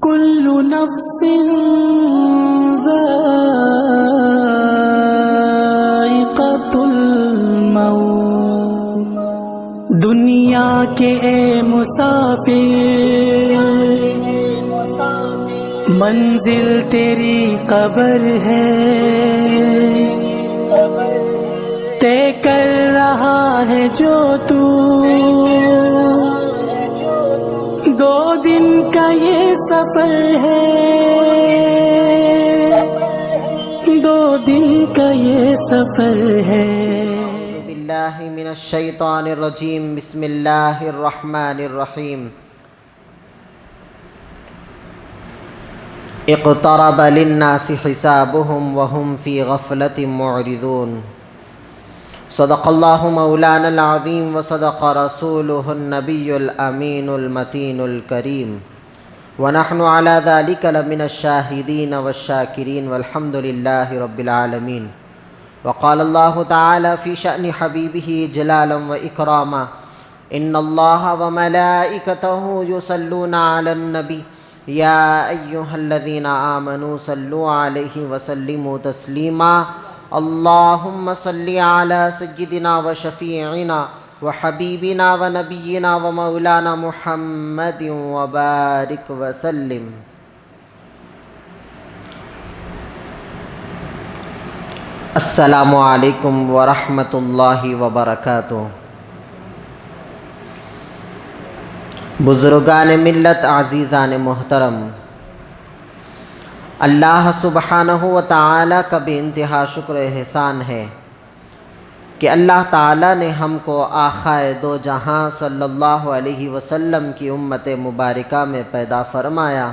كل نفس ذائقة الموت دنیا کے اے مسافر منزل تیری قبر ہے طے کر رہا ہے جو تو دو دن کا یہ سفر ہے دو دن کا یہ سفر ہے اعوذ باللہ من الشیطان الرجیم بسم اللہ الرحمن الرحیم اقترب للناس حسابهم وهم في غفلة معرضون صدق اللہ مولانا العظیم وصدق رسولہ النبی الامین المتین الکریم ونحن على ذلك لمن الشاہدین والشاکرین والحمد للہ رب العالمین وقال اللہ تعالی فی شأن حبیبہ جلالا واکراما ان اللہ وملائکتہ یصلون علی النبی یا ایہا الذین آمنوا صلوا علیہ وسلموا تسلیما اللہم صلی علی سیدنا و شفیعنا و حبیبنا و نبینا و مولانا محمد و بارک وسلم۔ السلام علیکم ورحمۃ اللہ وبرکاتہ۔ بزرگان ملت، عزیزان محترم، اللہ سبحانہ و تعالیٰ کا بے انتہا شکر و احسان ہے کہ اللہ تعالیٰ نے ہم کو آقائے دو جہاں صلی اللہ علیہ وسلم کی امت مبارکہ میں پیدا فرمایا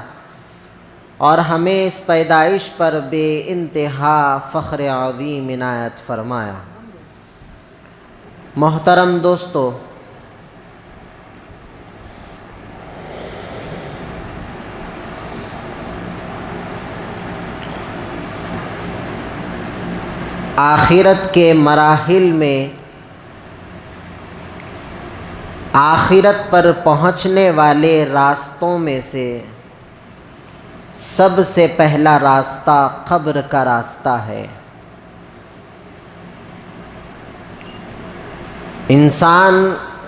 اور ہمیں اس پیدائش پر بے انتہا فخر عظیم عنایت فرمایا۔ محترم دوستو، آخرت کے مراحل میں آخرت پر پہنچنے والے راستوں میں سے سب سے پہلا راستہ قبر کا راستہ ہے۔ انسان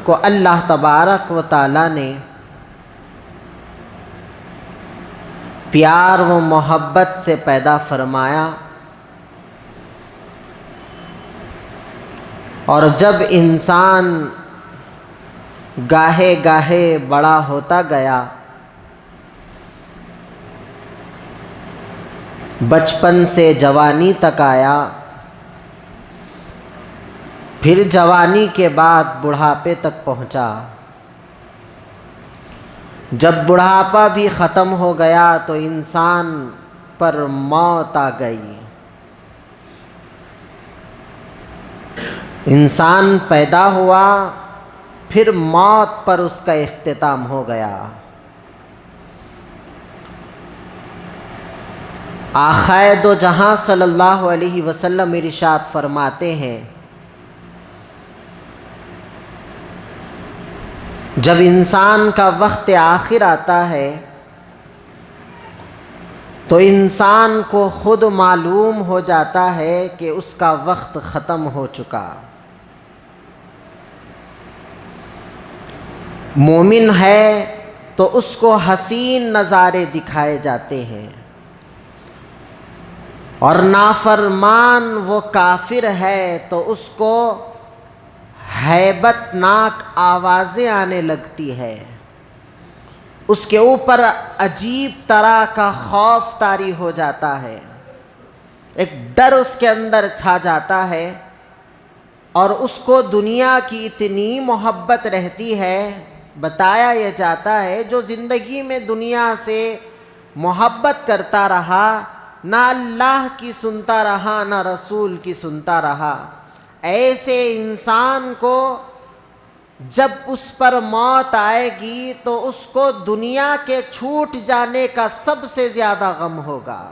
کو اللہ تبارک و تعالی نے پیار و محبت سے پیدا فرمایا، اور جب انسان گاہے گاہے بڑا ہوتا گیا، بچپن سے جوانی تک آیا، پھر جوانی کے بعد بڑھاپے تک پہنچا، جب بڑھاپا بھی ختم ہو گیا تو انسان پر موت آ گئی۔ انسان پیدا ہوا، پھر موت پر اس کا اختتام ہو گیا۔ آقائے دو جہاں صلی اللہ علیہ وسلم ارشاد فرماتے ہیں، جب انسان کا وقت آخر آتا ہے تو انسان کو خود معلوم ہو جاتا ہے کہ اس کا وقت ختم ہو چکا۔ مومن ہے تو اس کو حسین نظارے دکھائے جاتے ہیں، اور نافرمان وہ کافر ہے تو اس کو ہیبت ناک آوازیں آنے لگتی ہے، اس کے اوپر عجیب طرح کا خوف طاری ہو جاتا ہے، ایک ڈر اس کے اندر چھا جاتا ہے، اور اس کو دنیا کی اتنی محبت رہتی ہے۔ بتایا یہ جاتا ہے جو زندگی میں دنیا سے محبت کرتا رہا، نہ اللہ کی سنتا رہا نہ رسول کی سنتا رہا، ایسے انسان کو جب اس پر موت آئے گی تو اس کو دنیا کے چھوٹ جانے کا سب سے زیادہ غم ہوگا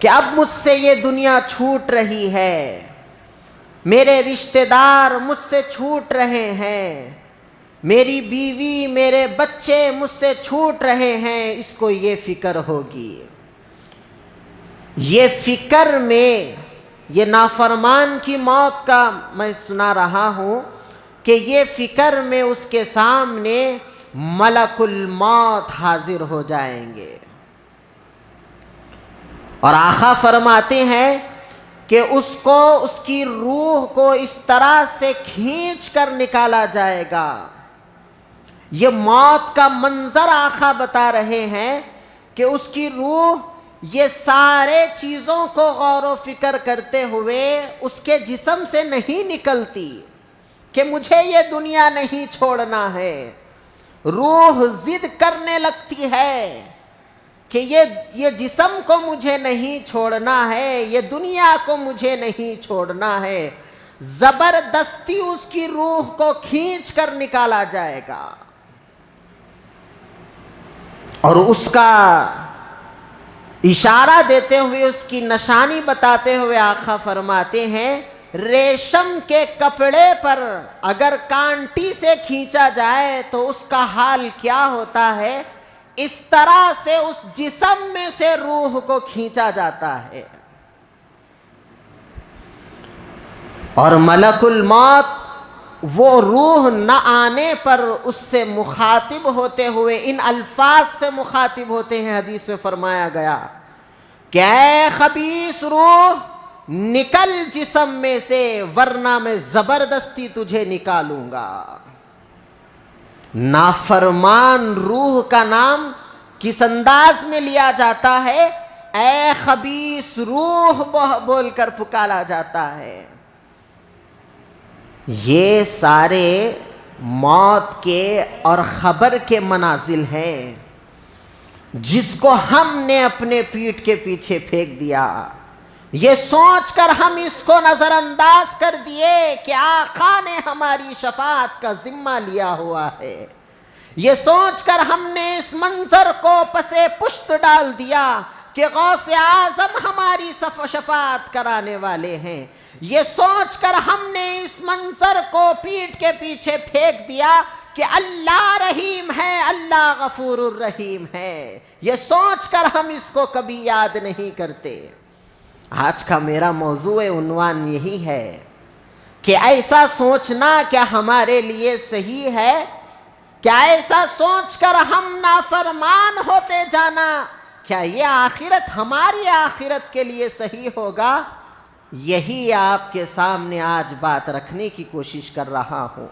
کہ اب مجھ سے یہ دنیا چھوٹ رہی ہے، میرے رشتہ دار مجھ سے چھوٹ رہے ہیں، میری بیوی میرے بچے مجھ سے چھوٹ رہے ہیں، اس کو یہ فکر ہوگی۔ یہ فکر میں یہ نافرمان کی موت کا میں سنا رہا ہوں کہ یہ فکر میں اس کے سامنے ملک الموت حاضر ہو جائیں گے، اور آقا فرماتے ہیں کہ اس کو، اس کی روح کو اس طرح سے کھینچ کر نکالا جائے گا۔ یہ موت کا منظر آقا بتا رہے ہیں کہ اس کی روح یہ سارے چیزوں کو غور و فکر کرتے ہوئے اس کے جسم سے نہیں نکلتی کہ مجھے یہ دنیا نہیں چھوڑنا ہے۔ روح ضد کرنے لگتی ہے کہ یہ جسم کو مجھے نہیں چھوڑنا ہے، یہ دنیا کو مجھے نہیں چھوڑنا ہے۔ زبردستی اس کی روح کو کھینچ کر نکالا جائے گا، اور اس کا اشارہ دیتے ہوئے، اس کی نشانی بتاتے ہوئے آقا فرماتے ہیں ریشم کے کپڑے پر اگر کانٹی سے کھینچا جائے تو اس کا حال کیا ہوتا ہے، اس طرح سے اس جسم میں سے روح کو کھینچا جاتا ہے۔ اور ملک الموت وہ روح نہ آنے پر اس سے مخاطب ہوتے ہوئے ان الفاظ سے مخاطب ہوتے ہیں، حدیث میں فرمایا گیا کہ اے خبیث روح نکل جسم میں سے، ورنہ میں زبردستی تجھے نکالوں گا۔ نافرمان روح کا نام کس انداز میں لیا جاتا ہے؟ اے خبیث روح بول کر پکارا جاتا ہے۔ یہ سارے موت کے اور خبر کے منازل ہیں جس کو ہم نے اپنے پیٹھ کے پیچھے پھینک دیا، یہ سوچ کر ہم اس کو نظر انداز کر دیے کہ آقا نے ہماری شفاعت کا ذمہ لیا ہوا ہے، یہ سوچ کر ہم نے اس منظر کو پسے پشت ڈال دیا کہ غوث اعظم ہماری شفاعت کرانے والے ہیں، یہ سوچ کر ہم نے اس منظر کو پیٹھ کے پیچھے پھینک دیا کہ اللہ رحیم ہے، اللہ غفور الرحیم ہے، یہ سوچ کر ہم اس کو کبھی یاد نہیں کرتے۔ آج کا میرا موضوع عنوان یہی ہے کہ ایسا سوچنا کیا ہمارے لیے صحیح ہے؟ کیا ایسا سوچ کر ہم نافرمان ہوتے جانا، کیا یہ آخرت ہماری آخرت کے لیے صحیح ہوگا؟ یہی آپ کے سامنے آج بات رکھنے کی کوشش کر رہا ہوں۔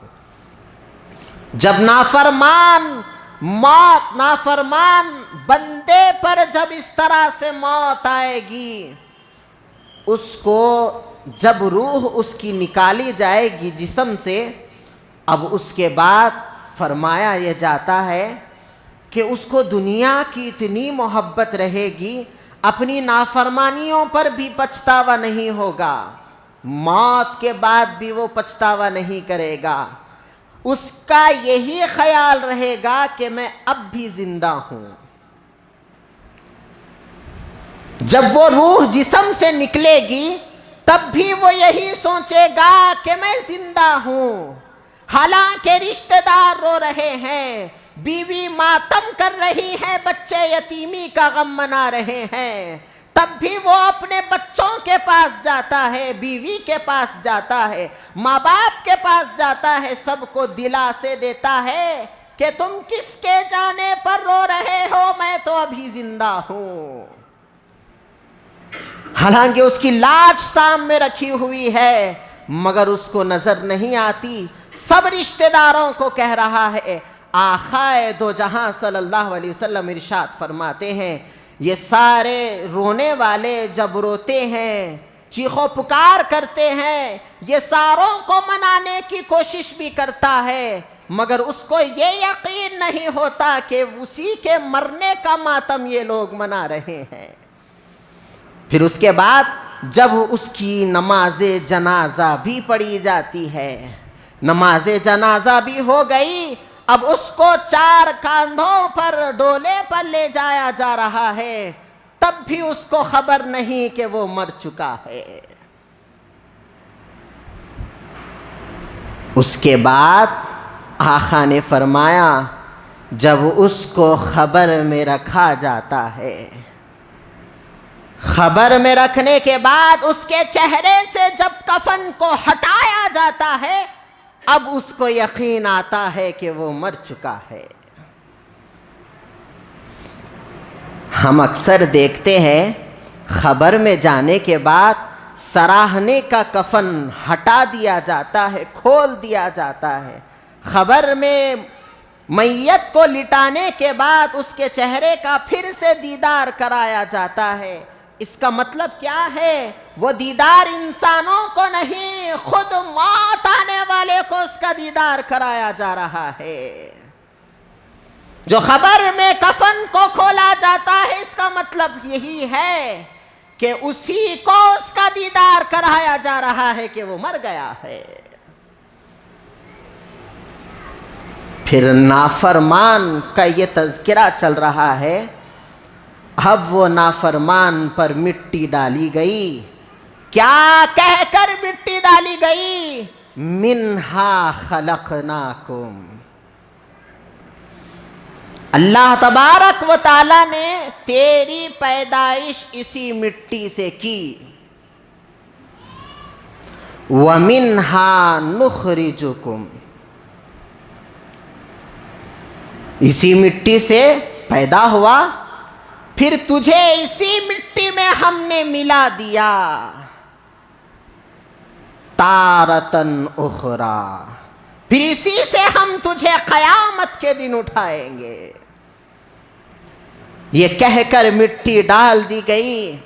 جب نافرمان بندے پر جب اس طرح سے موت آئے گی، اس کو جب روح اس کی نکالی جائے گی جسم سے، اب اس کے بعد فرمایا یہ جاتا ہے کہ اس کو دنیا کی اتنی محبت رہے گی، اپنی نافرمانیوں پر بھی پچھتاوا نہیں ہوگا، موت کے بعد بھی وہ پچھتاوا نہیں کرے گا، اس کا یہی خیال رہے گا کہ میں اب بھی زندہ ہوں۔ جب وہ روح جسم سے نکلے گی تب بھی وہ یہی سوچے گا کہ میں زندہ ہوں، حالانکہ رشتہ دار رو رہے ہیں، بیوی ماتم کر رہی ہے، بچے یتیمی کا غم منا رہے ہیں، تب بھی وہ اپنے بچوں کے پاس جاتا ہے، بیوی کے پاس جاتا ہے، ماں باپ کے پاس جاتا ہے، سب کو دلاسے دیتا ہے کہ تم کس کے جانے پر رو رہے ہو، میں تو ابھی زندہ ہوں۔ حالانکہ اس کی لاش سامنے رکھی ہوئی ہے مگر اس کو نظر نہیں آتی، سب رشتہ داروں کو کہہ رہا ہے۔ آقا دو جہاں صلی اللہ علیہ وسلم ارشاد فرماتے ہیں، یہ سارے رونے والے جب روتے ہیں، چیخ و پکار کرتے ہیں، یہ ساروں کو منانے کی کوشش بھی کرتا ہے، مگر اس کو یہ یقین نہیں ہوتا کہ اسی کے مرنے کا ماتم یہ لوگ منا رہے ہیں۔ پھر اس کے بعد جب اس کی نماز جنازہ بھی پڑھی جاتی ہے، نماز جنازہ بھی ہو گئی، اب اس کو 4 کاندھوں پر ڈولے پر لے جایا جا رہا ہے، تب بھی اس کو خبر نہیں کہ وہ مر چکا ہے۔ اس کے بعد آقا نے فرمایا جب اس کو خبر میں رکھا جاتا ہے، خبر میں رکھنے کے بعد اس کے چہرے سے جب کفن کو ہٹایا جاتا ہے، اب اس کو یقین آتا ہے کہ وہ مر چکا ہے۔ ہم اکثر دیکھتے ہیں خبر میں جانے کے بعد سراہنے کا کفن ہٹا دیا جاتا ہے، کھول دیا جاتا ہے۔ خبر میں میت کو لٹانے کے بعد اس کے چہرے کا پھر سے دیدار کرایا جاتا ہے۔ اس کا مطلب کیا ہے؟ وہ دیدار انسانوں کو نہیں، خود موت آنے والے کو اس کا دیدار کرایا جا رہا ہے۔ جو خبر میں کفن کو کھولا جاتا ہے، اس کا مطلب یہی ہے کہ اسی کو اس کا دیدار کرایا جا رہا ہے کہ وہ مر گیا ہے۔ پھر نافرمان کا یہ تذکرہ چل رہا ہے۔ اب وہ نافرمان پر مٹی ڈالی گئی، کیا کہہ کر مٹی ڈالی گئی؟ منہا خلقناکم۔ اللہ تبارک و تعالی نے تیری پیدائش اسی مٹی سے کی۔ وَمِنْهَا نُخْرِجُكُمْ، اسی مٹی سے پیدا ہوا، پھر تجھے اسی مٹی میں ہم نے ملا دیا۔ تارتن اخرى، پھر اسی سے ہم تجھے قیامت کے دن اٹھائیں گے۔ یہ کہہ کر مٹی ڈال دی گئی۔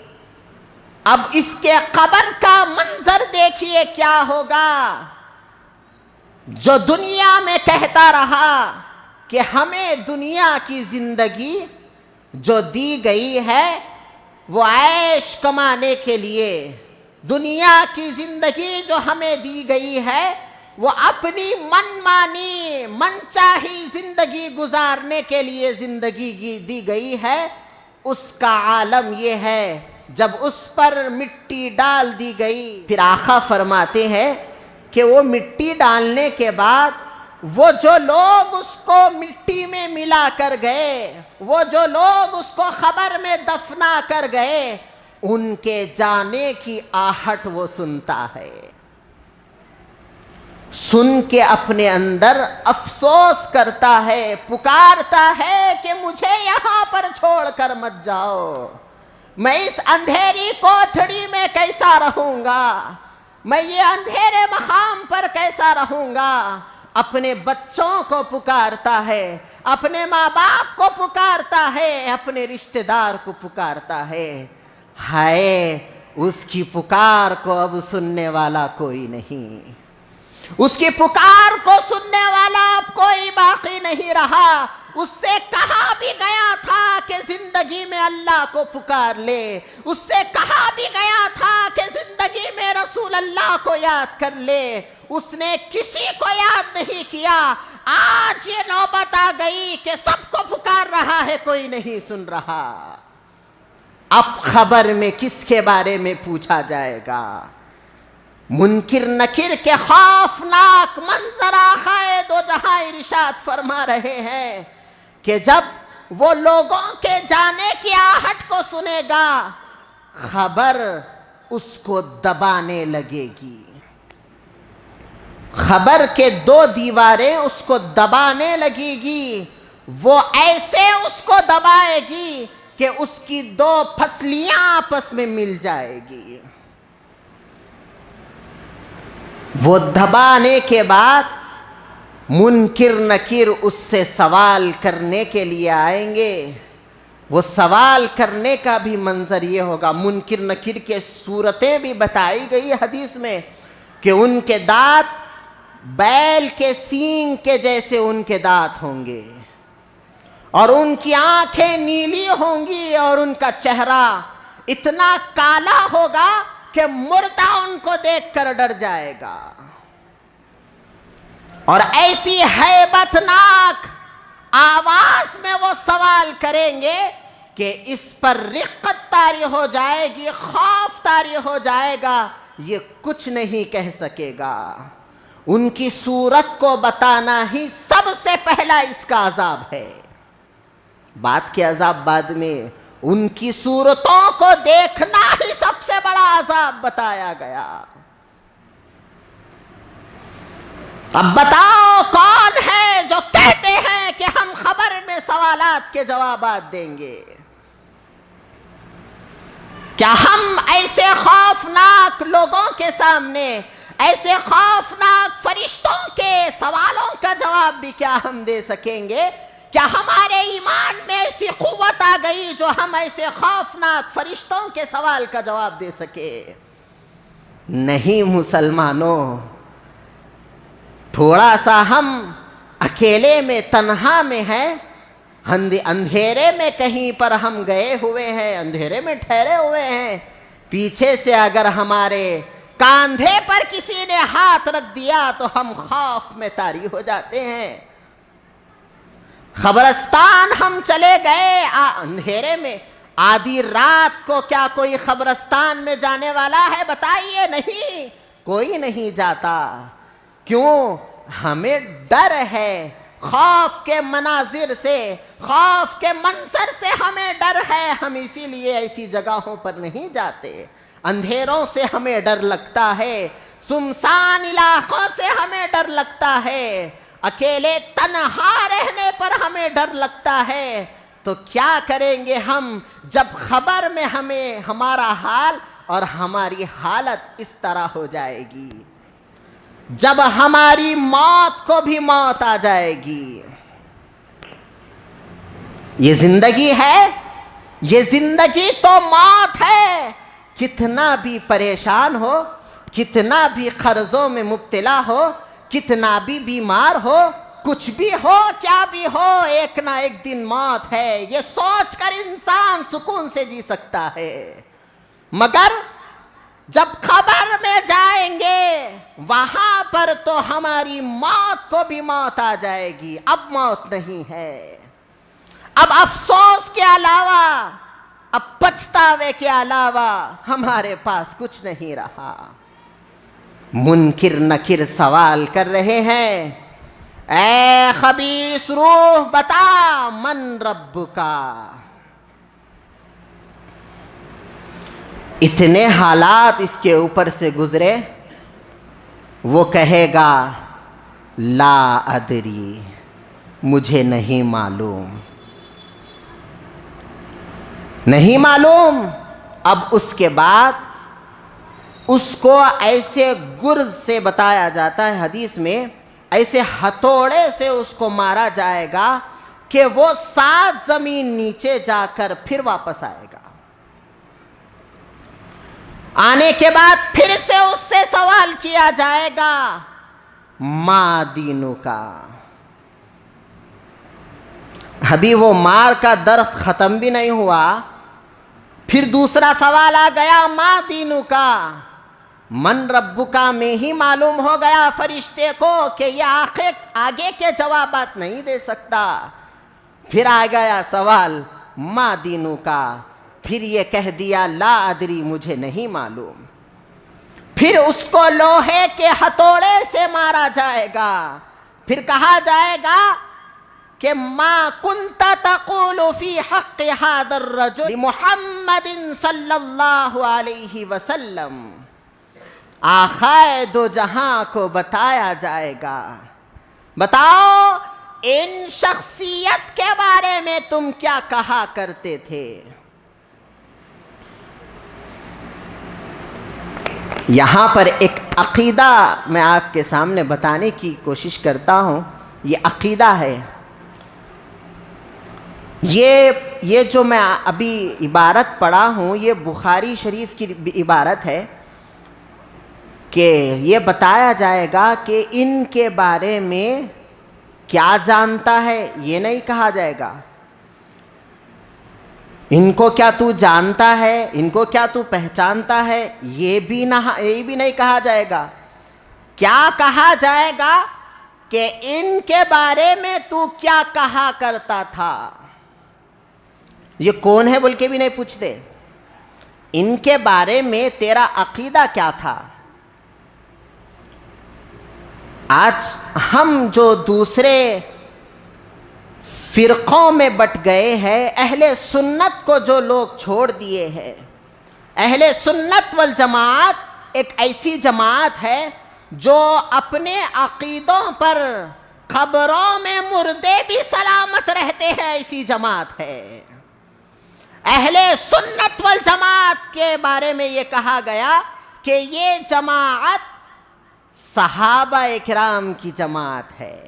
اب اس کے قبر کا منظر دیکھیے کیا ہوگا۔ جو دنیا میں کہتا رہا کہ ہمیں دنیا کی زندگی جو دی گئی ہے وہ عیش کمانے کے لیے، دنیا کی زندگی جو ہمیں دی گئی ہے وہ اپنی من مانی من چاہی زندگی گزارنے کے لیے زندگی دی گئی ہے، اس کا عالم یہ ہے جب اس پر مٹی ڈال دی گئی۔ پھر آقا فرماتے ہیں کہ وہ مٹی ڈالنے کے بعد وہ جو لوگ اس کو مٹی میں ملا کر گئے، وہ جو لوگ اس کو خبر میں دفنا کر گئے، ان کے جانے کی آہٹ وہ سنتا ہے۔ سن کے اپنے اندر افسوس کرتا ہے، پکارتا ہے کہ مجھے یہاں پر چھوڑ کر مت جاؤ، میں اس اندھیری کوٹھڑی میں کیسا رہوں گا، میں یہ اندھیرے مقام پر کیسا رہوں گا۔ اپنے بچوں کو پکارتا ہے، اپنے ماں باپ کو پکارتا ہے، اپنے رشتہ دار کو پکارتا ہے۔ ہائے، اس کی پکار کو اب سننے والا کوئی نہیں، اس کی پکار کو سننے والا اب کوئی باقی نہیں رہا۔ اس سے کہا بھی گیا تھا کہ زندگی میں اللہ کو پکار لے، اس سے کہا بھی گیا تھا کہ زندگی میں رسول اللہ کو یاد کر لے، اس نے کسی کو یاد نہیں کیا۔ آج یہ نوبت آ گئی کہ سب کو پکار رہا ہے، کوئی نہیں سن رہا۔ اب خبر میں کس کے بارے میں پوچھا جائے گا؟ منکر نکر کے خوفناک منظر آقا دو جہاں ارشاد فرما رہے ہیں کہ جب وہ لوگوں کے جانے کی آہٹ کو سنے گا، خبر اس کو دبانے لگے گی، خبر کے دو دیواریں اس کو دبانے لگے گی، وہ ایسے اس کو دبائے گی کہ اس کی دو پھسلیاں آپس میں مل جائے گی۔ وہ دبانے کے بعد منکر نکیر اس سے سوال کرنے کے لیے آئیں گے۔ وہ سوال کرنے کا بھی منظر یہ ہوگا۔ منکر نکیر کے صورتیں بھی بتائی گئی حدیث میں کہ ان کے دانت بیل کے سینگ کے جیسے ان کے دانت ہوں گے، اور ان کی آنکھیں نیلی ہوں گی، اور ان کا چہرہ اتنا کالا ہوگا کہ مردہ ان کو دیکھ کر ڈر جائے گا، اور ایسی ہیبت ناک آواز میں وہ سوال کریں گے کہ اس پر رقت طاری ہو جائے گی، خوف طاری ہو جائے گا، یہ کچھ نہیں کہہ سکے گا۔ ان کی صورت کو بتانا ہی سب سے پہلا اس کا عذاب ہے. بات کے عذاب بعد میں، ان کی صورتوں کو دیکھنا ہی سب سے بڑا عذاب بتایا گیا. اب بتاؤ کون ہے جو کہتے ہیں کہ ہم خبر میں سوالات کے جوابات دیں گے؟ کیا ہم ایسے خوفناک لوگوں کے سامنے، ایسے خوفناک فرشتوں کے سوالوں کا جواب بھی کیا ہم دے سکیں گے؟ کیا ہمارے ایمان میں ایسی قوت آ گئی جو ہم ایسے خوفناک فرشتوں کے سوال کا جواب دے سکے؟ نہیں مسلمانوں، تھوڑا سا ہم اکیلے میں، تنہا میں ہیں، اندھیرے میں کہیں پر ہم گئے ہوئے ہیں، اندھیرے میں ٹھہرے ہوئے ہیں، پیچھے سے اگر ہمارے کاندھے پر کسی نے ہاتھ رکھ دیا تو ہم خوف میں طاری ہو جاتے ہیں. قبرستان ہم چلے گئے اندھیرے میں، آدھی رات کو کیا کوئی قبرستان میں جانے والا ہے؟ بتائیے. نہیں، کوئی نہیں جاتا. کیوں؟ ہمیں ڈر ہے، خوف کے مناظر سے، خوف کے منظر سے ہمیں ڈر ہے. ہم اسی لیے ایسی جگہوں پر نہیں جاتے. اندھیروں سے ہمیں ڈر لگتا ہے، سنسان علاقوں سے ہمیں ڈر لگتا ہے، اکیلے تنہا رہنے پر ہمیں ڈر لگتا ہے. تو کیا کریں گے ہم جب خبر میں ہمیں ہمارا حال اور ہماری حالت اس طرح ہو جائے گی، جب ہماری موت کو بھی موت آ جائے گی؟ یہ زندگی ہے، یہ زندگی تو موت ہے. کتنا بھی پریشان ہو، کتنا بھی قرضوں میں مبتلا ہو، کتنا بھی بیمار ہو، کچھ بھی ہو، کیا بھی ہو، ایک نہ ایک دن موت ہے. یہ سوچ کر انسان سکون سے جی سکتا ہے. مگر جب قبر میں جائیں گے وہاں پر تو ہماری موت کو بھی موت آ جائے گی. اب موت نہیں ہے، اب افسوس کے علاوہ، اب پچھتاوے کے علاوہ ہمارے پاس کچھ نہیں رہا. منکر نکر سوال کر رہے ہیں، اے خبیث روح بتا من رب کا. اتنے حالات اس کے اوپر سے گزرے، وہ کہے گا لا ادری، مجھے نہیں معلوم، نہیں معلوم. اب اس کے بعد اس کو ایسے گرز سے بتایا جاتا ہے حدیث میں، ایسے ہتھوڑے سے اس کو مارا جائے گا کہ وہ 7 زمین نیچے جا کر پھر واپس آئے گا. آنے کے بعد پھر سے اس سے سوال کیا جائے گا ما دینو کا. ابھی وہ مار کا درد ختم بھی نہیں ہوا، پھر دوسرا سوال آ گیا ما دینو کا. من رب کا میں ہی معلوم ہو گیا فرشتے کو کہ یہ آگے کے جوابات نہیں دے سکتا. پھر آ گیا سوال ما دینو کا، پھر یہ کہہ دیا لا ادری، مجھے نہیں معلوم. پھر اس کو لوہے کے ہتھوڑے سے مارا جائے گا، پھر کہا جائے گا کہ ما کنت تقول فی حق هذا الرجل محمد صلی اللہ علیہ وسلم. آخائے دو جہاں کو بتایا جائے گا، بتاؤ ان شخصیت کے بارے میں تم کیا کہا کرتے تھے. یہاں پر ایک عقیدہ میں آپ کے سامنے بتانے کی کوشش کرتا ہوں. یہ عقیدہ ہے، یہ جو میں ابھی عبارت پڑھا ہوں یہ بخاری شریف کی عبارت ہے کہ یہ بتایا جائے گا کہ ان کے بارے میں کیا جانتا ہے، یہ نہیں کہا جائے گا. ان کو کیا تو جانتا ہے، ان کو کیا تو پہچانتا ہے، یہ بھی نہیں کہا جائے گا. کیا کہا جائے گا کہ ان کے بارے میں تو کیا کہا کرتا تھا. یہ کون ہے بول کے بھی نہیں پوچھتے، ان کے بارے میں تیرا عقیدہ کیا تھا. آج ہم جو دوسرے فرقوں میں بٹ گئے ہیں، اہل سنت کو جو لوگ چھوڑ دیے ہیں، اہل سنت والجماعت ایک ایسی جماعت ہے جو اپنے عقیدوں پر قبروں میں مردے بھی سلامت رہتے ہیں، ایسی جماعت ہے۔ اہل سنت والجماعت کے بارے میں یہ کہا گیا کہ یہ جماعت صحابہ اکرام کی جماعت ہے۔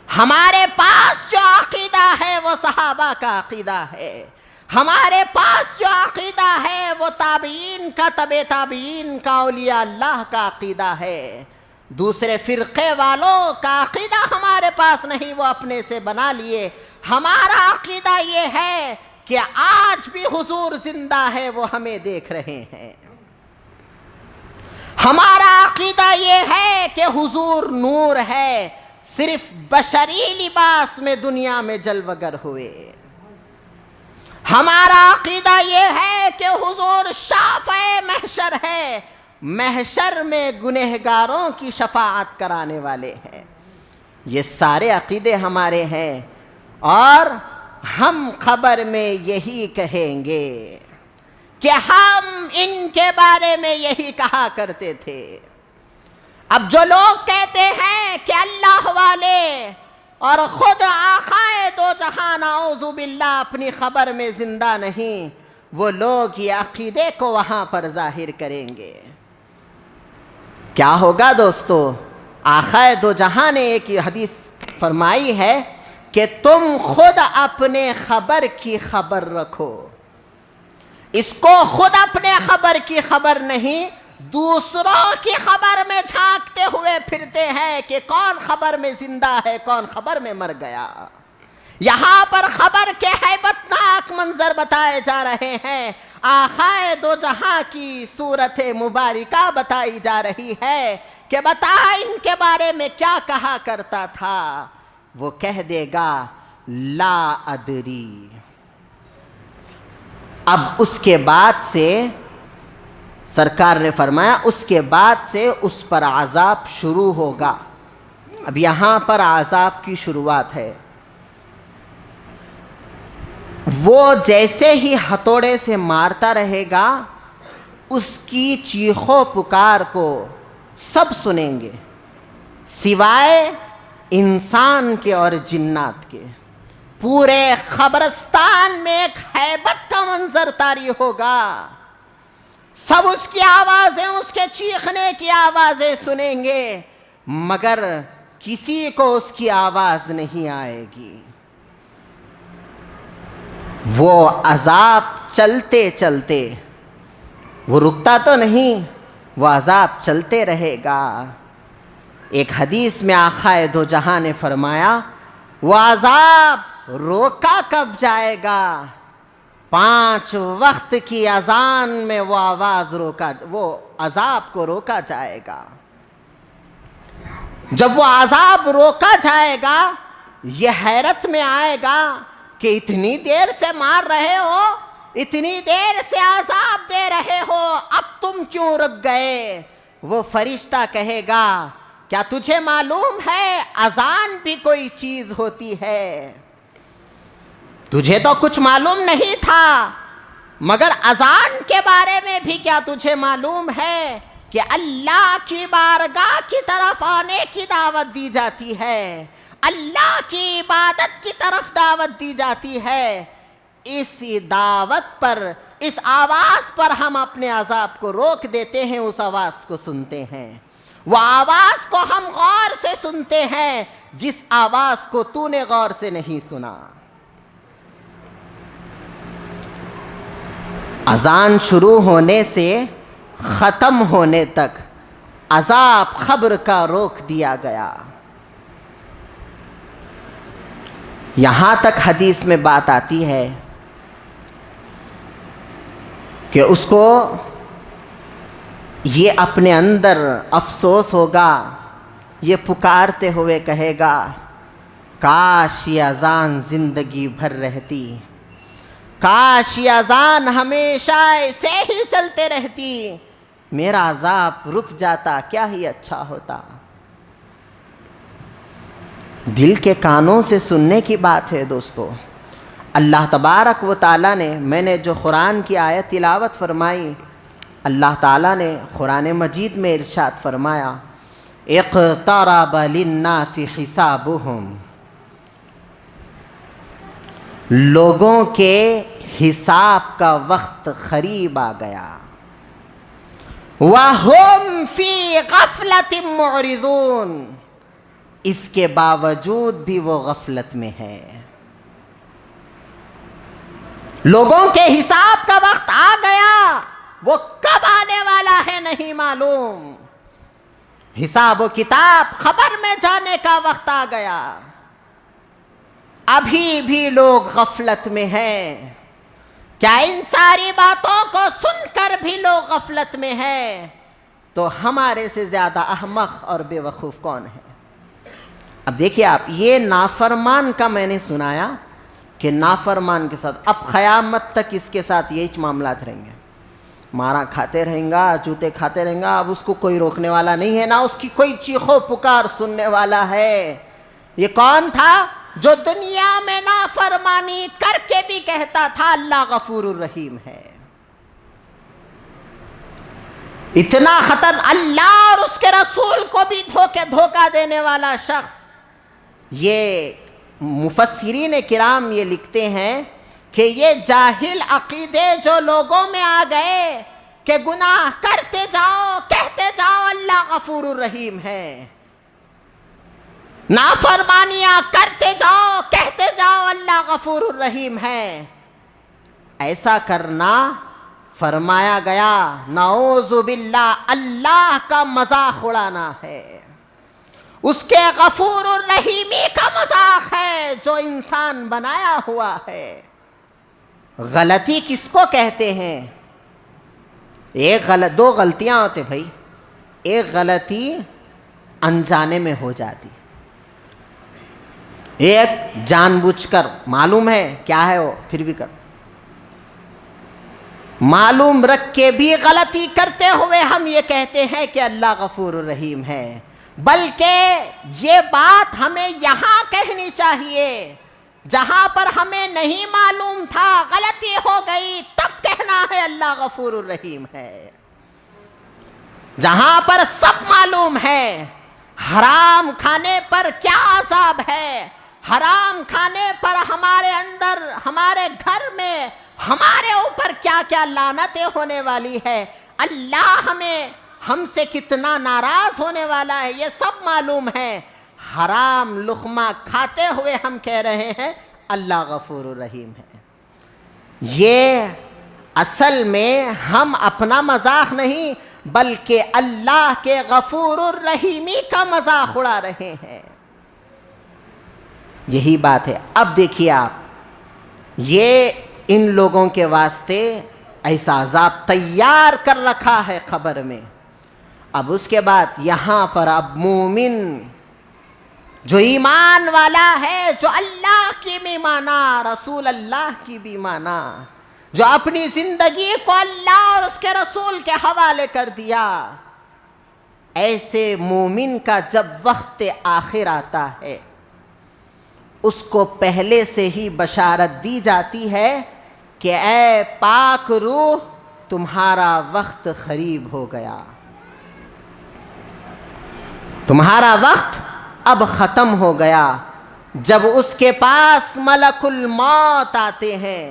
ہمارے پاس جو عقیدہ ہے وہ صحابہ کا عقیدہ ہے، ہمارے پاس جو عقیدہ ہے وہ تابعین کا، تبع تابعین کا، اولیاء اللہ کا عقیدہ ہے۔ دوسرے فرقے والوں کا عقیدہ ہمارے پاس نہیں، وہ اپنے سے بنا لیے۔ ہمارا عقیدہ یہ ہے کہ آج بھی حضور زندہ ہے، وہ ہمیں دیکھ رہے ہیں۔ ہمارا عقیدہ یہ ہے کہ حضور نور ہے، صرف بشری لباس میں دنیا میں جلوگر ہوئے۔ ہمارا عقیدہ یہ ہے کہ حضور شافع محشر ہے، محشر میں گنہگاروں کی شفاعت کرانے والے ہیں۔ یہ سارے عقیدے ہمارے ہیں، اور ہم خبر میں یہی کہیں گے کہ ہم ان کے بارے میں یہی کہا کرتے تھے۔ اب جو لوگ کہتے ہیں کہ اللہ والے اور خود آقائے دو جہان اعوذ باللہ اپنی خبر میں زندہ نہیں، وہ لوگ یہ عقیدے کو وہاں پر ظاہر کریں گے۔ کیا ہوگا دوستو؟ آقائے دو جہاں نے ایک حدیث فرمائی ہے کہ تم خود اپنے خبر کی خبر رکھو۔ اس کو خود اپنے خبر کی خبر نہیں، دوسروں کی خبر میں جھانکتے ہوئے پھرتے ہیں کہ کون خبر میں زندہ ہے، کون خبر میں مر گیا۔ یہاں پر خبر کے ہیبت ناک منظر بتائے جا رہے ہیں، آقائے دو جہاں کی صورت مبارکہ بتائی جا رہی ہے کہ بتا ان کے بارے میں کیا کہا کرتا تھا۔ وہ کہہ دے گا لا ادری۔ اب اس کے بعد سے سرکار نے فرمایا اس کے بعد سے اس پر عذاب شروع ہوگا۔ اب یہاں پر عذاب کی شروعات ہے۔ وہ جیسے ہی ہتھوڑے سے مارتا رہے گا، اس کی چیخو پکار کو سب سنیں گے سوائے انسان کے اور جنات کے۔ پورے قبرستان میں ایک ہیبت کا منظر طاری ہوگا، سب اس کی آوازیں، اس کے چیخنے کی آوازیں سنیں گے، مگر کسی کو اس کی آواز نہیں آئے گی۔ وہ عذاب چلتے چلتے، وہ رکتا تو نہیں، وہ عذاب چلتے رہے گا۔ ایک حدیث میں آقائے دو جہاں نے فرمایا وہ عذاب روکا کب جائے گا؟ 5 وقت کی اذان میں وہ عذاب کو روکا جائے گا۔ جب وہ عذاب روکا جائے گا، یہ حیرت میں آئے گا کہ اتنی دیر سے مار رہے ہو، اتنی دیر سے عذاب دے رہے ہو، اب تم کیوں رک گئے؟ وہ فرشتہ کہے گا کیا تجھے معلوم ہے اذان بھی کوئی چیز ہوتی ہے؟ تجھے تو کچھ معلوم نہیں تھا، مگر اذان کے بارے میں بھی کیا تجھے معلوم ہے کہ اللہ کی بارگاہ کی طرف آنے کی دعوت دی جاتی ہے، اللہ کی عبادت کی طرف دعوت دی جاتی ہے۔ اس دعوت پر، اس آواز پر ہم اپنے عذاب کو روک دیتے ہیں، اس آواز کو سنتے ہیں۔ وہ آواز کو ہم غور سے سنتے ہیں، جس آواز کو تو نے غور سے نہیں سنا۔ اذان شروع ہونے سے ختم ہونے تک عذاب قبر کا روک دیا گیا۔ یہاں تک حدیث میں بات آتی ہے کہ اس کو یہ اپنے اندر افسوس ہوگا، یہ پکارتے ہوئے کہے گا کاش یہ اذان زندگی بھر رہتی، کاش یہ اذان ہمیشہ ایسے ہی چلتے رہتی، میرا عذاب رک جاتا، کیا ہی اچھا ہوتا۔ دل کے کانوں سے سننے کی بات ہے دوستو۔ اللہ تبارک و تعالیٰ نے، میں نے جو قرآن کی آیت تلاوت فرمائی، اللہ تعالیٰ نے قرآن مجید میں ارشاد فرمایا اقترب للناس حسابهم، لوگوں کے حساب کا وقت قریب آ گیا، وَهُمْ فِي غَفْلَةٍ مُعْرِضُونَ، اس کے باوجود بھی وہ غفلت میں ہے۔ لوگوں کے حساب کا وقت آ گیا، وہ کب آنے والا ہے نہیں معلوم۔ حساب و کتاب خبر میں جانے کا وقت آ گیا، ابھی بھی لوگ غفلت میں ہیں۔ کیا ان ساری باتوں کو سن کر بھی لوگ غفلت میں ہیں؟ تو ہمارے سے زیادہ احمق اور بے وقوف کون ہے؟ اب دیکھیے آپ، یہ نافرمان کا میں نے سنایا کہ نافرمان کے ساتھ اب قیامت تک اس کے ساتھ یہی معاملات رہیں گے، مارا کھاتے رہیں گا، جوتے کھاتے رہیں گا، اب اس کو کوئی روکنے والا نہیں ہے، نہ اس کی کوئی چیخو پکار سننے والا ہے۔ یہ کون تھا جو دنیا میں نافرمانی کر کے بھی کہتا تھا اللہ غفور الرحیم ہے؟ اتنا خطر اللہ اور اس کے رسول کو بھی دھوکہ دینے والا شخص۔ یہ مفسرین کرام یہ لکھتے ہیں کہ یہ جاہل عقیدے جو لوگوں میں آ گئے کہ گناہ کرتے جاؤ، کہتے جاؤ اللہ غفور الرحیم ہے، نافرمانیاں کرتے جاؤ، کہتے جاؤ اللہ غفور الرحیم ہے، ایسا کرنا فرمایا گیا نعوذ باللہ اللہ کا مذاق اڑانا ہے، اس کے غفور الرحیمی کا مذاق ہے جو انسان بنایا ہوا ہے۔ غلطی کس کو کہتے ہیں؟ دو غلطیاں ہوتے بھائی، ایک غلطی انجانے میں ہو جاتی، ایک جان بوجھ کر، معلوم ہے کیا ہے وہ پھر بھی کر، معلوم رکھ کے بھی غلطی کرتے ہوئے ہم یہ کہتے ہیں کہ اللہ غفور الرحیم ہے، بلکہ یہ بات ہمیں یہاں کہنی چاہیے جہاں پر ہمیں نہیں معلوم تھا، غلطی ہو گئی، تب کہنا ہے اللہ غفور الرحیم ہے۔ جہاں پر سب معلوم ہے حرام کھانے پر کیا عذاب ہے، حرام کھانے پر ہمارے اندر، ہمارے گھر میں، ہمارے اوپر کیا کیا لعنتیں ہونے والی ہے، اللہ ہم سے کتنا ناراض ہونے والا ہے، یہ سب معلوم ہے۔ حرام لقمہ کھاتے ہوئے ہم کہہ رہے ہیں اللہ غفور الرحیم ہے۔ یہ اصل میں ہم اپنا مذاق نہیں بلکہ اللہ کے غفور الرحیمی کا مذاق اڑا رہے ہیں، یہی بات ہے۔ اب دیکھیے آپ، یہ ان لوگوں کے واسطے ایسا عذاب تیار کر رکھا ہے قبر میں۔ اب اس کے بعد یہاں پر اب مومن جو ایمان والا ہے، جو اللہ کی بھی مانا، رسول اللہ کی بھی مانا، جو اپنی زندگی کو اللہ اور اس کے رسول کے حوالے کر دیا، ایسے مومن کا جب وقت آخر آتا ہے اس کو پہلے سے ہی بشارت دی جاتی ہے کہ اے پاک روح تمہارا وقت قریب ہو گیا، تمہارا وقت اب ختم ہو گیا۔ جب اس کے پاس ملک الموت آتے ہیں،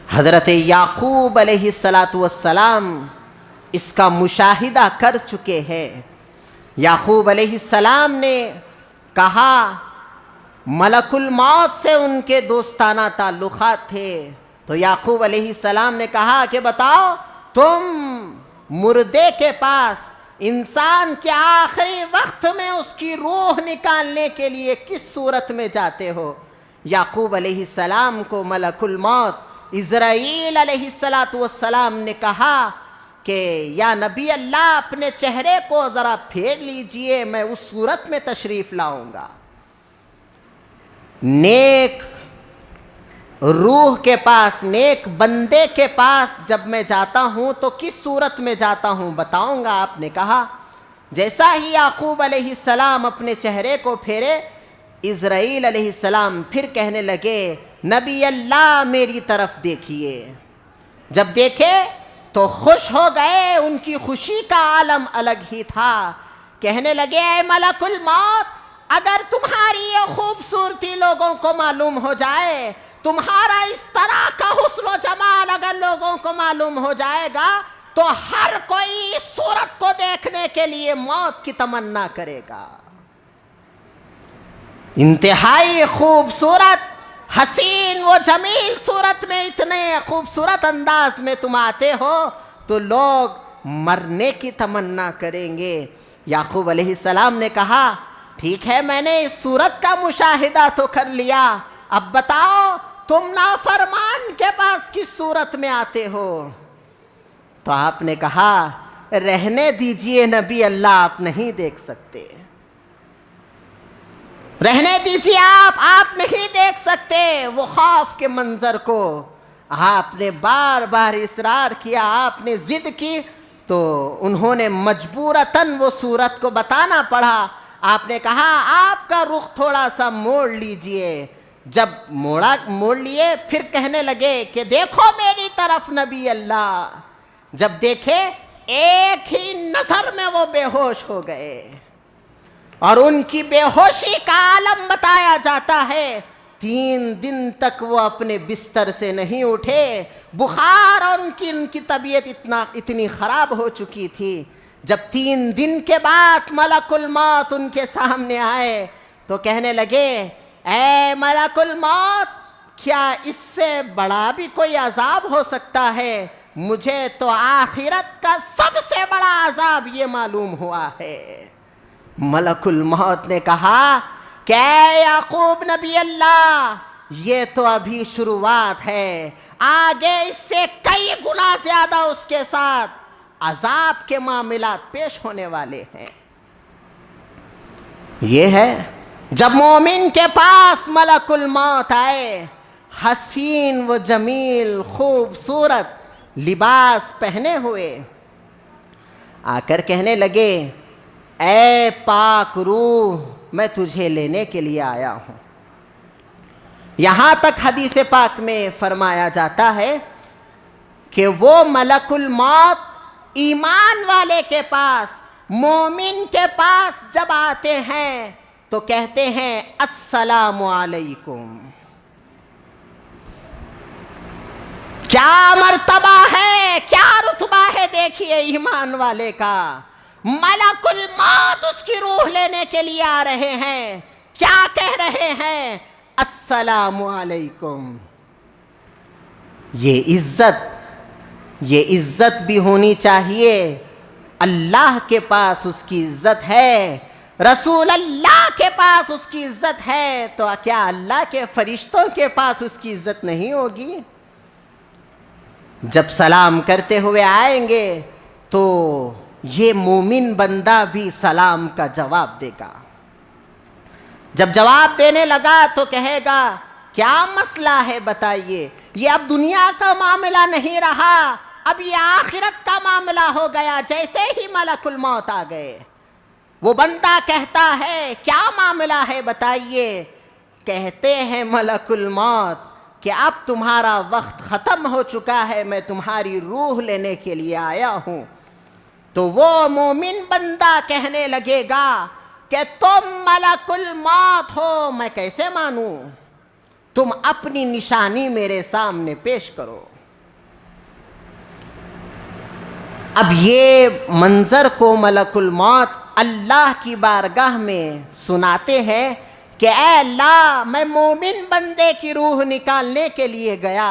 حضرت یعقوب علیہ السلام اس کا مشاہدہ کر چکے ہیں۔ یعقوب علیہ السلام نے کہا، ملک الموت سے ان کے دوستانہ تعلقات تھے، تو یعقوب علیہ السلام نے کہا کہ بتاؤ تم مردے کے پاس انسان کے آخری وقت میں اس کی روح نکالنے کے لیے کس صورت میں جاتے ہو؟ یعقوب علیہ السلام کو ملک الموت عزرائیل علیہ السلام نے کہا کہ یا نبی اللہ اپنے چہرے کو ذرا پھیر لیجئے، میں اس صورت میں تشریف لاؤں گا۔ نیک روح کے پاس، نیک بندے کے پاس جب میں جاتا ہوں تو کس صورت میں جاتا ہوں بتاؤں گا۔ آپ نے کہا جیسا ہی یعقوب علیہ السلام اپنے چہرے کو پھیرے، اسرائیل علیہ السلام پھر کہنے لگے نبی اللہ میری طرف دیکھیے۔ جب دیکھے تو خوش ہو گئے، ان کی خوشی کا عالم الگ ہی تھا۔ کہنے لگے اے ملک الموت، اگر تمہاری یہ خوبصورتی لوگوں کو معلوم ہو جائے، تمہارا اس طرح کا حسن و جمال اگر لوگوں کو معلوم ہو جائے گا تو ہر کوئی اس صورت کو دیکھنے کے لیے موت کی تمنا کرے گا۔ انتہائی خوبصورت، حسین و جمیل صورت میں، اتنے خوبصورت انداز میں تم آتے ہو تو لوگ مرنے کی تمنا کریں گے۔ یعقوب علیہ السلام نے کہا ٹھیک ہے، میں نے اس صورت کا مشاہدہ تو کر لیا، اب بتاؤ تم نافرمان کے پاس کس صورت میں آتے ہو؟ تو آپ نے کہا رہنے دیجئے نبی اللہ، آپ نہیں دیکھ سکتے، رہنے دیجئے، آپ نہیں دیکھ سکتے وہ خوف کے منظر کو۔ آپ نے بار بار اصرار کیا، آپ نے ضد کی تو انہوں نے مجبورتاً وہ صورت کو بتانا پڑا۔ آپ نے کہا آپ کا رخ تھوڑا سا موڑ لیجئے۔ جب موڑ لیے پھر کہنے لگے کہ دیکھو میری طرف نبی اللہ۔ جب دیکھے ایک ہی نظر میں وہ بے ہوش ہو گئے، اور ان کی بے ہوشی کا عالم بتایا جاتا ہے 3 دن تک وہ اپنے بستر سے نہیں اٹھے۔ بخار اور ان کی طبیعت اتنی خراب ہو چکی تھی۔ جب 3 دن کے بعد ملک الموت ان کے سامنے آئے تو کہنے لگے اے ملک الموت، کیا اس سے بڑا بھی کوئی عذاب ہو سکتا ہے؟ مجھے تو آخرت کا سب سے بڑا عذاب یہ معلوم ہوا ہے۔ ملک الموت نے کہا کہ اے یعقوب نبی اللہ، یہ تو ابھی شروعات ہے، آگے اس سے کئی گنا زیادہ اس کے ساتھ عذاب کے معاملات پیش ہونے والے ہیں۔ یہ ہے جب مومن کے پاس ملک الموت آئے، حسین و جمیل خوبصورت لباس پہنے ہوئے، آ کر کہنے لگے اے پاک روح، میں تجھے لینے کے لیے آیا ہوں۔ یہاں تک حدیث پاک میں فرمایا جاتا ہے کہ وہ ملک الموت ایمان والے کے پاس، مومن کے پاس جب آتے ہیں تو کہتے ہیں السلام علیکم۔ کیا مرتبہ ہے، کیا رتبہ ہے، دیکھیے ایمان والے کا۔ ملک الموت اس کی روح لینے کے لیے آ رہے ہیں، کیا کہہ رہے ہیں؟ السلام علیکم۔ یہ عزت بھی ہونی چاہیے۔ اللہ کے پاس اس کی عزت ہے، رسول اللہ کے پاس اس کی عزت ہے، تو کیا اللہ کے فرشتوں کے پاس اس کی عزت نہیں ہوگی؟ جب سلام کرتے ہوئے آئیں گے تو یہ مومن بندہ بھی سلام کا جواب دے گا۔ جب جواب دینے لگا تو کہے گا کیا مسئلہ ہے بتائیے، یہ اب دنیا کا معاملہ نہیں رہا، اب یہ آخرت کا معاملہ ہو گیا۔ جیسے ہی ملک الموت آ گئے، وہ بندہ کہتا ہے کیا معاملہ ہے بتائیے؟ کہتے ہیں ملک الموت کہ اب تمہارا وقت ختم ہو چکا ہے، میں تمہاری روح لینے کے لیے آیا ہوں۔ تو وہ مومن بندہ کہنے لگے گا کہ تم ملک الموت ہو، میں کیسے مانوں؟ تم اپنی نشانی میرے سامنے پیش کرو۔ اب یہ منظر کو ملک الموت اللہ کی بارگاہ میں سناتے ہیں کہ اے اللہ، میں مومن بندے کی روح نکالنے کے لیے گیا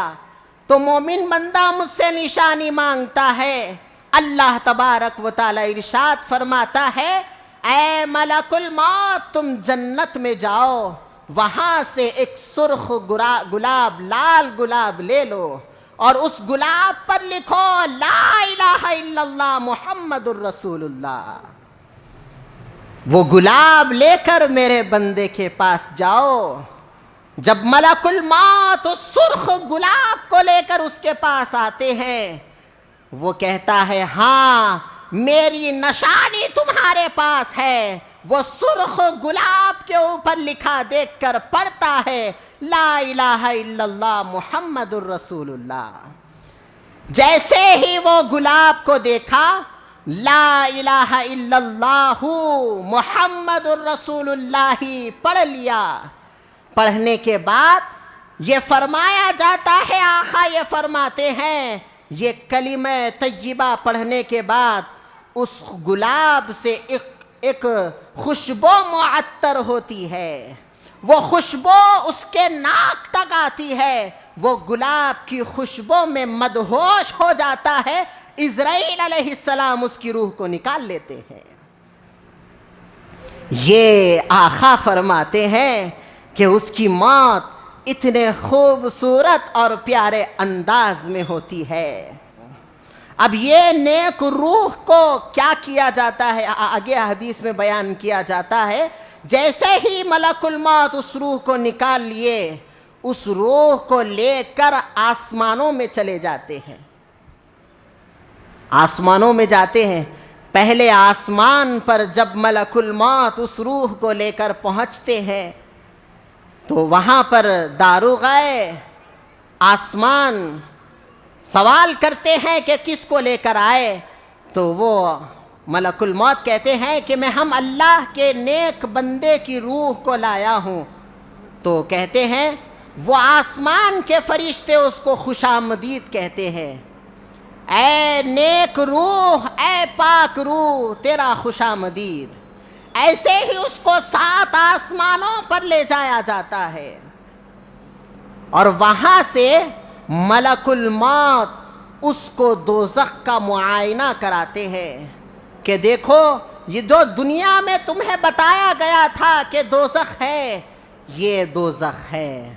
تو مومن بندہ مجھ سے نشانی مانگتا ہے۔ اللہ تبارک و تعالی ارشاد فرماتا ہے اے ملک الموت، تم جنت میں جاؤ، وہاں سے ایک سرخ گلاب، لال گلاب لے لو اور اس گلاب پر لکھو لا الہ الا اللہ محمد الرسول اللہ۔ وہ گلاب لے کر میرے بندے کے پاس جاؤ۔ جب ملک الموت اس سرخ گلاب کو لے کر اس کے پاس آتے ہیں، وہ کہتا ہے ہاں میری نشانی تمہارے پاس ہے، وہ سرخ گلاب کے اوپر لکھا دیکھ کر پڑھتا ہے لا الہ الا اللہ محمد الرسول اللہ۔ جیسے ہی وہ گلاب کو دیکھا، لا الہ الا اللہ محمد الرسول اللہ پڑھ لیا۔ پڑھنے کے بعد یہ فرمایا جاتا ہے، آقا یہ فرماتے ہیں، یہ کلمہ طیبہ پڑھنے کے بعد اس گلاب سے ایک خوشبو معطر ہوتی ہے، وہ خوشبو اس کے ناک تک آتی ہے، وہ گلاب کی خوشبو میں مدہوش ہو جاتا ہے۔ اسرائیل علیہ السلام اس کی روح کو نکال لیتے ہیں۔ یہ آقا فرماتے ہیں کہ اس کی موت اتنے خوبصورت اور پیارے انداز میں ہوتی ہے۔ اب یہ نیک روح کو کیا کیا جاتا ہے، آگے حدیث میں بیان کیا جاتا ہے، جیسے ہی ملک الموت اس روح کو نکال لیے، اس روح کو لے کر آسمانوں میں چلے جاتے ہیں۔ آسمانوں میں جاتے ہیں۔ پہلے آسمان پر جب ملک الموت اس روح کو لے کر پہنچتے ہیں تو وہاں پر داروغائے آسمان سوال کرتے ہیں کہ کس کو لے کر آئے، تو وہ ملک الموت کہتے ہیں کہ میں ہم اللہ کے نیک بندے کی روح کو لایا ہوں۔ تو کہتے ہیں وہ آسمان کے فرشتے اس کو خوش آمدید کہتے ہیں، اے نیک روح، اے پاک روح، تیرا خوش آمدید۔ ایسے ہی اس کو 7 آسمانوں پر لے جایا جاتا ہے، اور وہاں سے ملک الموت اس کو دوزخ کا معائنہ کراتے ہیں کہ دیکھو یہ جو دنیا میں تمہیں بتایا گیا تھا کہ دوزخ ہے، یہ دوزخ ہے۔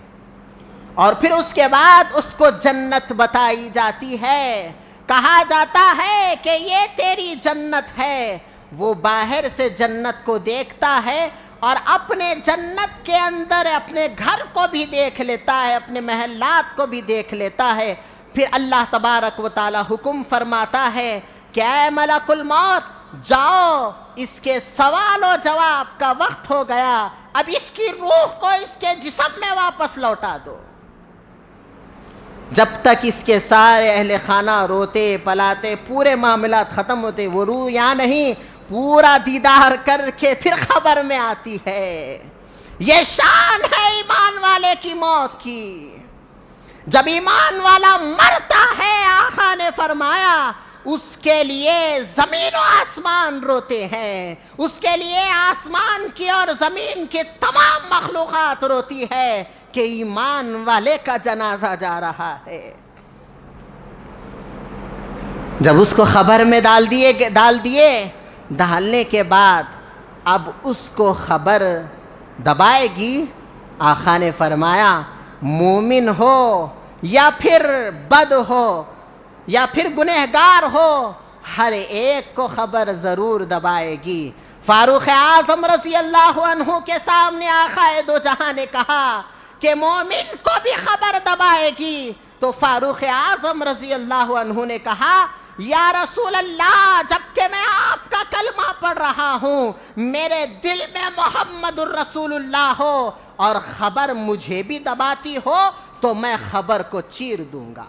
اور پھر اس کے بعد اس کو جنت بتائی جاتی ہے، کہا جاتا ہے کہ یہ تیری جنت ہے۔ وہ باہر سے جنت کو دیکھتا ہے اور اپنے جنت کے اندر اپنے گھر کو بھی دیکھ لیتا ہے، اپنے محلات کو بھی دیکھ لیتا ہے۔ پھر اللہ تبارک و تعالی حکم فرماتا ہے کہ اے ملک الموت، جاؤ، اس کے سوال و جواب کا وقت ہو گیا، اب اس کی روح کو اس کے جسم میں واپس لوٹا دو۔ جب تک اس کے سارے اہل خانہ روتے پلاتے، پورے معاملات ختم ہوتے، وہ روح یا نہیں، پورا دیدار کر کے پھر خبر میں آتی ہے۔ یہ شان ہے ایمان والے کی موت کی۔ جب ایمان والا مرتا ہے، آقا نے فرمایا اس کے لیے زمین و آسمان روتے ہیں، اس کے لیے آسمان کی اور زمین کی تمام مخلوقات روتی ہے کہ ایمان والے کا جنازہ جا رہا ہے۔ جب اس کو خبر میں ڈالنے کے بعد اب اس کو خبر دبائے گی، آقا نے فرمایا مومن ہو یا پھر بد ہو یا پھر گنہگار ہو، ہر ایک کو خبر ضرور دبائے گی۔ فاروق اعظم رضی اللہ عنہ کے سامنے آقا دو جہاں نے کہا کہ مومن کو بھی خبر دبائے گی، تو فاروق اعظم رضی اللہ عنہ نے کہا یا رسول اللہ، جبکہ میں آپ کا کلمہ پڑھ رہا ہوں، میرے دل میں محمد الرسول اللہ ہو اور خبر مجھے بھی دباتی ہو تو میں خبر کو چیر دوں گا۔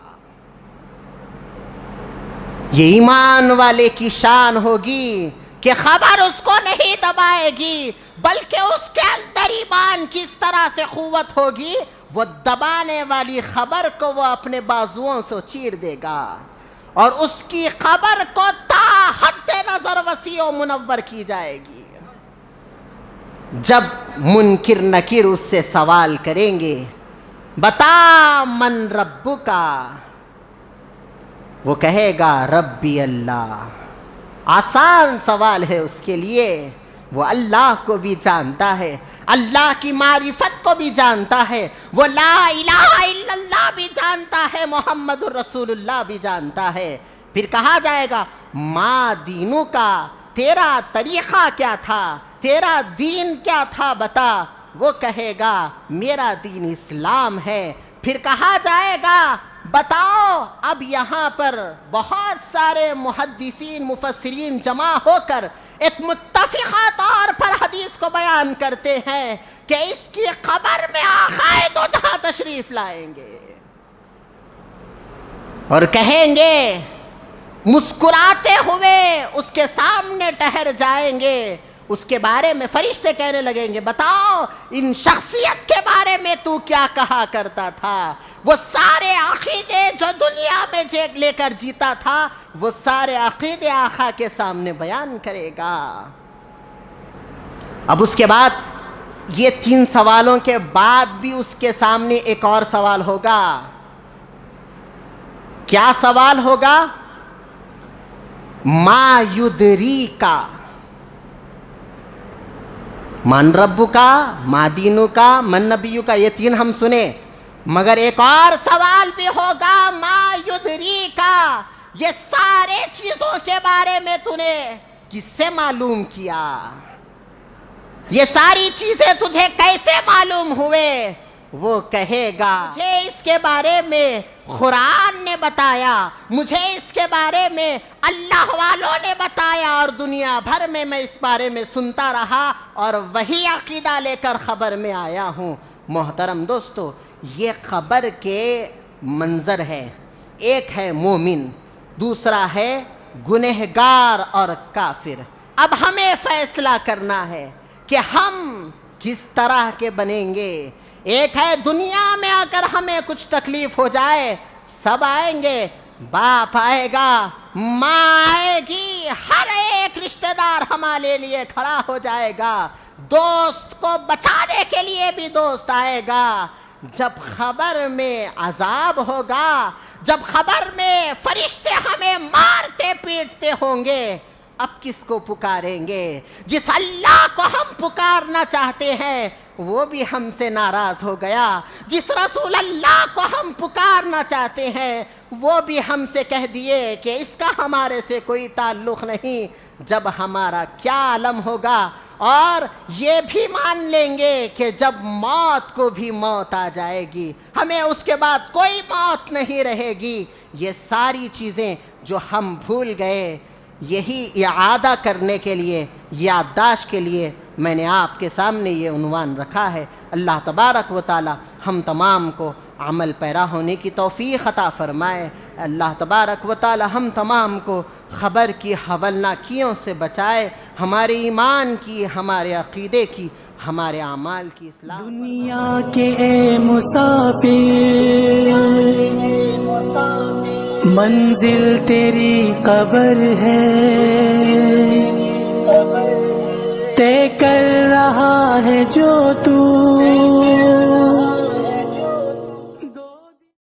یہ ایمان والے کی شان ہوگی کہ خبر اس کو نہیں دبائے گی، بلکہ اس کے اندر ایمان کس طرح سے قوت ہوگی، وہ دبانے والی خبر کو وہ اپنے بازوؤں سے چیر دے گا اور اس کی خبر کو تا حد نظر وسیع و منور کی جائے گی۔ جب منکر نکیر اس سے سوال کریں گے بتا من ربکا، وہ کہے گا ربی اللہ۔ آسان سوال ہے اس کے لیے، وہ اللہ کو بھی جانتا ہے، اللہ کی معرفت کو بھی جانتا ہے، وہ لا الہ الا اللہ بھی جانتا ہے، محمد الرسول اللہ بھی جانتا ہے۔ پھر کہا جائے گا ما دینو کا، تیرا طریقہ کیا تھا، تیرا دین کیا تھا بتا۔ وہ کہے گا میرا دین اسلام ہے۔ پھر کہا جائے گا بتاؤ اب یہاں پر بہت سارے محدثین مفسرین جمع ہو کر ایک متفقہ طور پر حدیث کو بیان کرتے ہیں کہ اس کی قبر میں آقا دو جہاں تشریف لائیں گے اور کہیں گے، مسکراتے ہوئے اس کے سامنے ٹہر جائیں گے. اس کے بارے میں فرشتے کہنے لگیں گے، بتاؤ ان شخصیت کے بارے میں تو کیا کہا کرتا تھا؟ وہ سارے عقیدے جو دنیا میں لے کر جیتا تھا، وہ سارے عقیدے آقا کے سامنے بیان کرے گا. اب اس کے بعد یہ 3 سوالوں کے بعد بھی اس کے سامنے ایک اور سوال ہوگا. کیا سوال ہوگا؟ ما یدری کا، من ربو کا، ما دینو کا، من نبیو کا، یہ 3 ہم سنے. مگر ایک اور سوال بھی ہوگا، ما یدری کا، یہ سارے چیزوں کے بارے میں تو نے کس سے معلوم کیا؟ یہ ساری چیزیں تجھے کیسے معلوم ہوئے؟ وہ کہے گا، مجھے اس کے بارے میں قرآن نے بتایا، مجھے اس کے بارے میں اللہ والوں نے بتایا، اور دنیا بھر میں اس بارے میں سنتا رہا اور وہی عقیدہ لے کر خبر میں آیا ہوں. محترم دوستو، یہ قبر کے منظر ہے. ایک ہے مومن، دوسرا ہے گنہگار اور کافر. اب ہمیں فیصلہ کرنا ہے کہ ہم کس طرح کے بنیں گے. ایک ہے دنیا میں اگر ہمیں کچھ تکلیف ہو جائے سب آئیں گے، باپ آئے گا، ماں آئے گی، ہر ایک رشتہ دار ہمارے لیے کھڑا ہو جائے گا، دوست کو بچانے کے لیے بھی دوست آئے گا. جب خبر میں عذاب ہوگا، جب خبر میں فرشتے ہمیں مارتے پیٹتے ہوں گے، اب کس کو پکاریں گے؟ جس اللہ کو ہم پکارنا چاہتے ہیں وہ بھی ہم سے ناراض ہو گیا. جس رسول اللہ کو ہم پکارنا چاہتے ہیں وہ بھی ہم سے کہہ دیے کہ اس کا ہمارے سے کوئی تعلق نہیں. جب ہمارا کیا عالم ہوگا؟ اور یہ بھی مان لیں گے کہ جب موت کو بھی موت آ جائے گی، ہمیں اس کے بعد کوئی موت نہیں رہے گی. یہ ساری چیزیں جو ہم بھول گئے، یہی اعادہ کرنے کے لیے، یادداشت کے لیے میں نے آپ کے سامنے یہ عنوان رکھا ہے. اللہ تبارک و تعالی ہم تمام کو عمل پیرا ہونے کی توفیق عطا فرمائے. اللہ تبارک و تعالی ہم تمام کو خبر کی حولناکیوں سے بچائے، ہمارے ایمان کی، ہمارے عقیدے کی، ہمارے اعمال کی اصلاح. دنیا کے اے مسافر، منزل تیری قبر ہے، طے کر رہا ہے جو تو